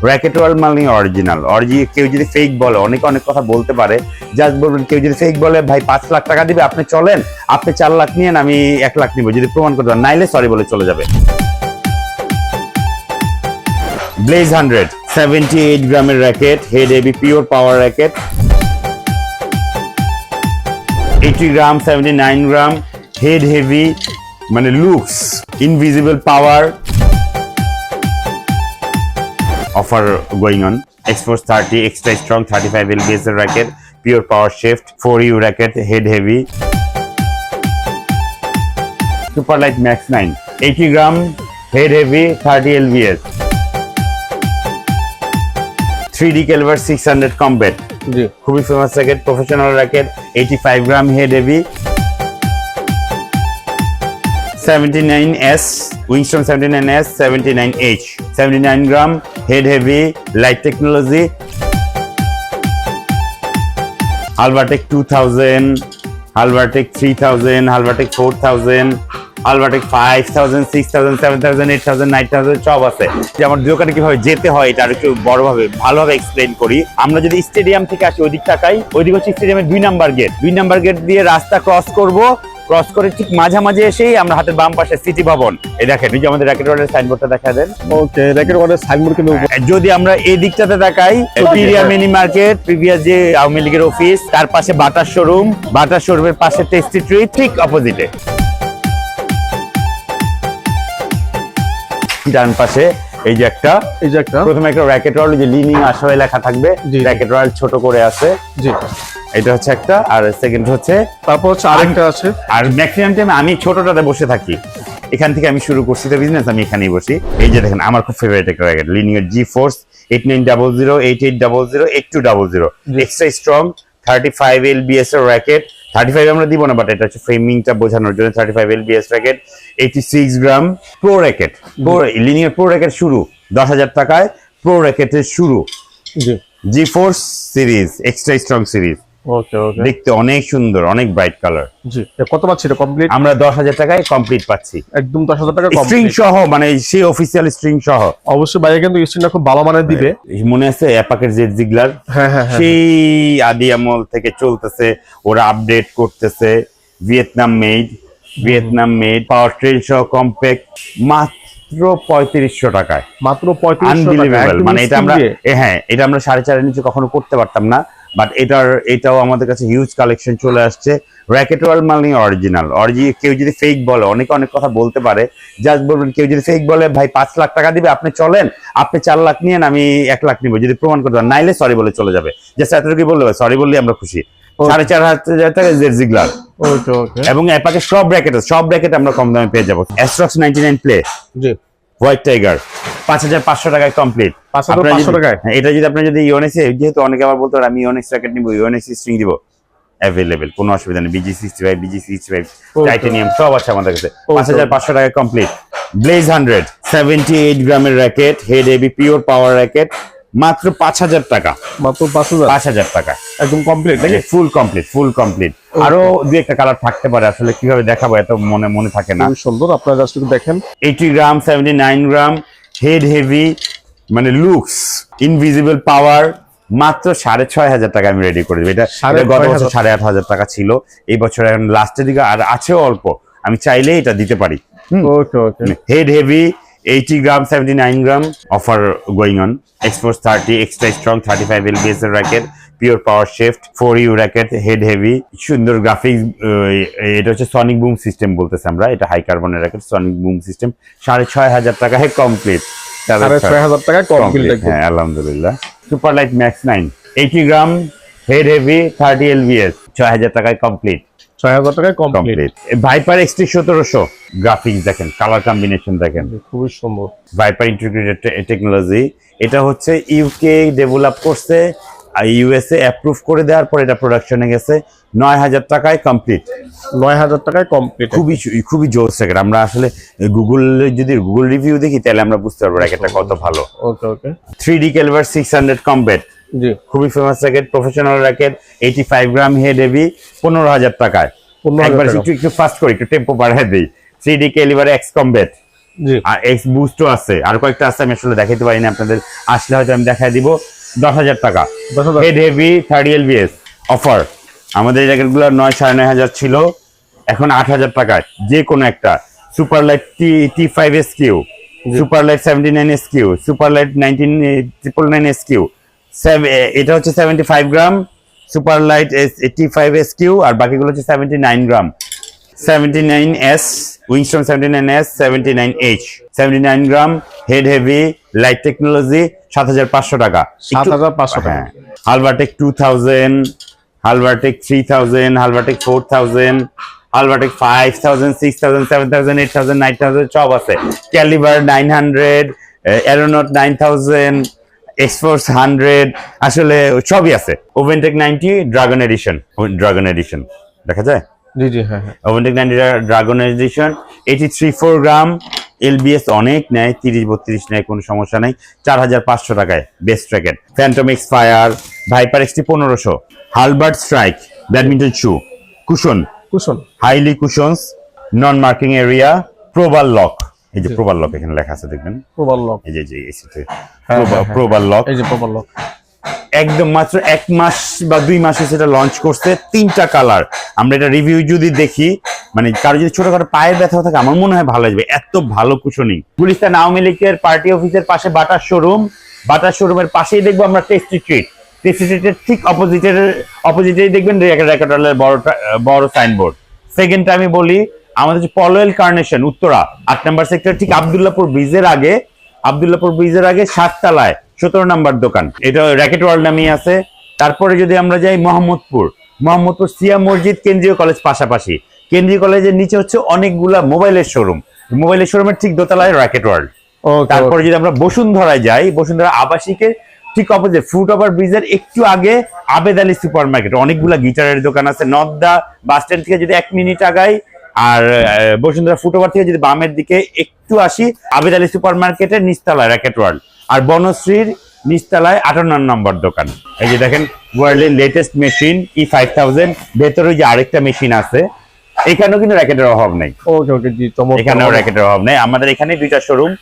Racket world মানে original কেউ যদি ফেক বলে অনেক কথা বলতে পারে, জাস্ট বলবেন কেউ যদি ফেক বলে ভাই 5 লাখ টাকা দিবে আপনি চলেন, আপনি 4 লাখ নিয়েন আমি 1 লাখ নিব, যদি প্রমাণ করতে পারেন, নাইলে সরি বলে চলে যাবে। ব্লেজ 100 78 গ্রামের র্যাকেট, হেড হেভি পিওর পাওয়ার র্যাকেট। 80 গ্রাম 79 গ্রাম, হেড হেভি মানে looks, invisible power. Offer going on. X-Force 30 extra strong 35 lbs racket, pure power shift, 4U racket, head heavy. Superlight Max 9 80 gram, head heavy, 30 lbs. 3D caliber 600 combat. খুবই famous racket, professional racket, 85 gram, head heavy. 79S, Winston 79S, 79H, 79 gram, head heavy, light technology. Halbertech 2000, Halbertech 3000, Halbertech 4000, Halbertech 5000, 6000, 7000, 8000, 9000 সব আছে। যে আমার দোকানে কিভাবে যেতে হয় এটা একটু বড়ভাবে ভালোভাবে এক্সপ্লেইন করি। আমরা যদি স্টেডিয়াম থেকে আসি ওইদিক তাকাই, ওইদিক হচ্ছে স্টেডিয়ামের 2 নাম্বার গেট। 2 নাম্বার গেট দিয়ে রাস্তা ক্রস করব, ক্রস করে ঠিক মাঝামাঝি এসেই আমরা হাতের বাম পাশে সিটি ভবন। এই দেখেন এই যে আমাদের র্যাকেট ওয়ার্ল্ডের সাইনবোর্ডটা দেখা দেন। ওকে, র্যাকেট ওয়ার্ল্ডের সাইনবোর্ড কিন্তু যদি আমরা এই দিকটাতে তাকাই, পিরিয়া মিনি মার্কেট, প্রিভিয়াস যে আওয়ামী লীগের অফিস, তার পাশে বাটার শোরুম, বাটার শোরুমের পাশে টেস্টি ট্রি, ঠিক অপোজিটে ডান পাশে এই যে একটা প্রথমে একটা র্যাকেট ওয়ার্ল্ড যে লিনিং আশায় লেখা থাকবে, র্যাকেট ওয়ার্ল্ড ছোট করে আছে। জি, এটা হচ্ছে একটা, আর সেকেন্ড হচ্ছে, তারপর হচ্ছে আরেকটা আছে। আর ম্যাক্সিমাম টাইম আমি ছোটটাতে বসে থাকি, এখান থেকে আমি শুরু করছি তো বিজনেস, আমি এখানেই বসি। এই যে দেখেন আমার খুব ফেভারিট একটা র্যাকেট, লিনিং এর GeForce 8900, 8800, 8200, এক্সট্রা স্ট্রং 35 lbs এর র্যাকেট। 35 আমরা দিব না, বাট এটা হচ্ছে ফ্রেমিংটা বোঝানোর জন্য। 35 lbs racket, 86 gram, pro racket. Li Ning এর প্রো র্যাকেট শুরু 10,000 টাকায়, প্রো র্যাকেটের শুরু। GeForce series, extra strong series. Okay okay, দেখতে অনেক সুন্দর, অনেক ব্রাইট কালার। জি, কত পাচ্ছি এটা কমপ্লিট? আমরা 10,000 টাকায় কমপ্লিট পাচ্ছি, একদম 10,000 টাকা স্ট্রিং কমপ্লিট সহ, মানে সেই অফিশিয়াল স্ট্রিং সহ। অবশ্যই ভাইয়া কিন্তু স্ট্রিংটা খুব ভালো মানের দিবে। মনে আছে অ্যাপাকের জেড জিগলার? হ্যাঁ হ্যাঁ, সেই আদি আমল থেকে চলতেছে, ওরা আপডেট করতেছে। ভিয়েতনাম মেড পাওয়ার ট্রেন সহ কম্প্যাক্ট, মাত্র 3500 টাকায়। মাত্র 3500 টাকা, মানে এটা আমরা হ্যাঁ, এটা আমরা 4.5 নিচে কখনো করতে পারতাম না, বাট এটাও আমাদের কাছে হিউজ কালেকশন চলে আসছে। র্যাকেট ওয়ার্ল্ড মানে অরিজিনাল কেউ যদি ফেক বলে অনেক কথা বলতে পারে, জাস্ট বলবেন কেউ যদি ফেক বলে ভাই 5 লাখ টাকা দিবে আপনি চলেন, আপনি 4 লাখ নিয়েন আমি 1 লাখ নিব, যদি প্রমাণ করতে পারেন, নাইলে সরি বলে চলে যাবে। জাস্ট এতটুকু বললে সরি বললে আমরা খুশি। 4,500 টাকা জেড জিগলার। ওকে ওকে, এবং এপাকে সব র্যাকেট আমরা কম দামে পেয়ে যাবো। অ্যাস্ট্রক্স 99 প্লে, জি, হোয়াইট টাইগার, 5,500 টাকায় কমপ্লিট। 5,500 টাকায়। এটা যদি আপনি যদি ইউএনএক্স, যেহেতু অনেকে আবার বলতে পারে আমি ইউএনএক্স র্যাকেট নিব, ইউএনএক্স স্ট্রিং দিব, অ্যাভেলেবেল, কোনো অসুবিধা নেই। BG65, BG65, টাইটেনিয়াম সব আছে আমাদের কাছে। 5,500 টাকায় কমপ্লিট। ব্লেজ 100 78 গ্রামের র্যাকেট, হেড হেভি পিওর পাওয়ার র্যাকেট, মাত্র 5,000 টাকা। মাত্র 5,000 টাকা একদম কমপ্লিট, নাকি? Full complete. আরো দুই একটা কালার থাকতে পারে, আসলে কিভাবে দেখাবো এত মনে থাকে না। খুব সুন্দর, আপনারা জাস্ট একটু দেখেন। 80 গ্রাম 79 গ্রাম, হেড হেভি মানে লুকস, ইনভিজিবল পাওয়ার, মাত্র 6,500 টাকা আমি রেডি করে দেবো। এটা গত বছর 8,500 টাকা ছিল, এই বছর এখন লাস্টের দিকে আর আছেও অল্প, আমি চাইলে এটা দিতে পারি। Okay okay, head heavy 80 gram 79 gram, offer going on. X-Force 30 extra strong 35 lbs এর racket, pure power shift, 4U racket, head heavy, সুন্দর গ্রাফিক্স। এটা হচ্ছে সনিক বুম সিস্টেম বলতেছে আমরা, এটা হাই কার্বনের র্যাকেট, সনিক বুম সিস্টেম। 6,500 টাকায় কমপ্লিট। 6,500 টাকায় কমপ্লিট, হ্যাঁ আলহামদুলিল্লাহ। সুপারলাইট ম্যাক্স 9 80 গ্রাম, হেড হেভি, 30 lbs, 6,000 টাকায় কমপ্লিট। 6,000 টাকায় কমপ্লিট। ভাইপার XT 1700, গ্রাফিক্স দেখেন, কালার কম্বিনেশন দেখেন, খুবই সুন্দর। ভাইপার ইন্টিগ্রেটেড টেকনোলজি, এটা হচ্ছে ইউকে ডেভেলপ করছে, ইউএসএ অ্যাপ্রুভ করে দেওয়ার পর এটা প্রোডাকশনে গেছে। 9,000 টাকায় কমপ্লিট। 9,000 টাকায় কমপ্লিট, খুবই জোস র্যাকেট। আমরা আসলে গুগল রিভিউ দেখি তাহলে আমরা বুঝতে পারবো র্যাকেটটা কত ভালো। ওকে ওকে, 3D ক্যালিবার 600 কম্ব্যাট, জি, খুবই ফেমাস র্যাকেট, প্রফেশনাল র্যাকেট, 85 গ্রাম, হেড হেভি, 15,000 টাকায়। একবার একটু ফাস্ট করে একটু টেম্পো বাড়ায় দিই। 3D ক্যালিবার এক্স কম্ব্যাট, জি আর এক্স বুস্টও আছে, আর কয়েকটা আছে, আমি আসলে দেখাইতে পারি না আপনাদের, আসলে হয়তো আমি দেখাই দিব। 10,000 টাকা 10,000 হেড হেভি 30 LBS অফার। আমাদের এই জ্যাকেটগুলো 9-9,500 ছিল, এখন 8,000 টাকায় যে কোনো একটা। Super light T5 SQ, super light 79 SQ, super light 1999 SQ, এটা হচ্ছে 75 গ্রাম সুপার লাইট T5 SQ, আর বাকিগুলো হচ্ছে 79 গ্রাম 79S, উইংস্টন 79S, 79H, 79 গ্রাম হেড হেভি লাইট টেকনোলজি 7,500 টাকা। 7,500 টাকা। হ্যাঁ, হালবারটেক 2000, হালবারটেক 3000, হালবারটেক 4000, হালবারটেক 5000, 6000, 7000, 8000, 9000 সব আছে। ক্যালিবার 900, অ্যারোনট 9000, এক্সফোর্স 100, আসলে সবই আছে। ওভেনটেক 90 ড্রাগন এডিশন, ড্রাগন এডিশন দেখা যায়। জি জি হ্যাঁ হ্যাঁ। ওভেনটেক 90 ড্রাগন এডিশন 83.4 গ্রাম এলবিএস, অনেক নেয়, 30-32 নেয়, কোনো সমস্যা নেই। 4,500 টাকায় best racket. Phantom X fire, viper XT 1500, Halbert strike badminton shoe, cushion, cushion highly cushions, non marking area, প্রোবাল লক। এই যে প্রোবাল লক এখানে লেখা আছে দেখবেন, প্রবাল লক। এই যে এসিতে হ্যাঁ, প্রোবাল লক। এই যে প্রবাল লক একদম মাত্র 1 মাস বা 2 মাসে সেটা লঞ্চ করছে, 3টা কালার। আমরা এটা রিভিউ যদি দেখি, মানে কারো যদি ছোটখাটো পায়ের ব্যথা থাকে, আমার মনে হয় ভালো আসবে, এত ভালো কুশনিং। গুলিস্তান আওয়ামী লীগের পার্টি অফিসের পাশে বাটার শোরুম, বাটার শোরুমের পাশেই দেখবো আমরা টেস্টি ট্রিট। টেস্টি ট্রিটের ঠিক অপোজিটেই দেখবেন র্যাকেটওয়ালের বড় সাইনবোর্ড। সেকেন্ডটা আমি বলি, আমাদের যে পলোয়েল কার্নেশন উত্তরা 8 নম্বর সেক্টর, ঠিক আব্দুল্লাহপুর ব্রিজের আগে 7 তলায় 17 নম্বর দোকান, এটা র্যাকেট ওয়ার্ল্ড নামেই আছে। তারপরে যদি আমরা যাই মোহাম্মদপুর সিয়া মসজিদ কেন্দ্রীয় কলেজ পাশাপাশি, কেন্দ্রীয় কলেজের নিচে হচ্ছে অনেকগুলা মোবাইলের শোরুমের ঠিক দোতলায় র্যাকেট ওয়ার্ল্ড। তারপরে যদি আমরা বসুন্ধরায় যাই, বসুন্ধরা আবাসিকের ঠিক অপোজিট ফুট ওভার ব্রিজের একটু আগে আবেদ আলী সুপার মার্কেট, অনেকগুলা গিটারের দোকান আছে। নর্দা বাস স্ট্যান্ড থেকে যদি 1 মিনিট আগাই, আর বসুন্ধরা ফুট ওভার থেকে যদি বামের দিকে একটু আসি, আবেদ আলী সুপার মার্কেটের নিচতলায় র্যাকেট ওয়ার্ল্ড, আর বনশ্রীর নিচতলায় 58 নম্বর দোকান। এই যে দেখেন ওয়ার্ল্ডের লেটেস্ট মেশিন E5000, ভেতরে যে আরেকটা মেশিন আছে, এখানেও কিন্তু র্যাকেটের অভাব নেই। ওকে ওকে জি, চমৎকার। এখানেও র্যাকেটের অভাব নেই। আমাদের এখানে 2টা শোরুম,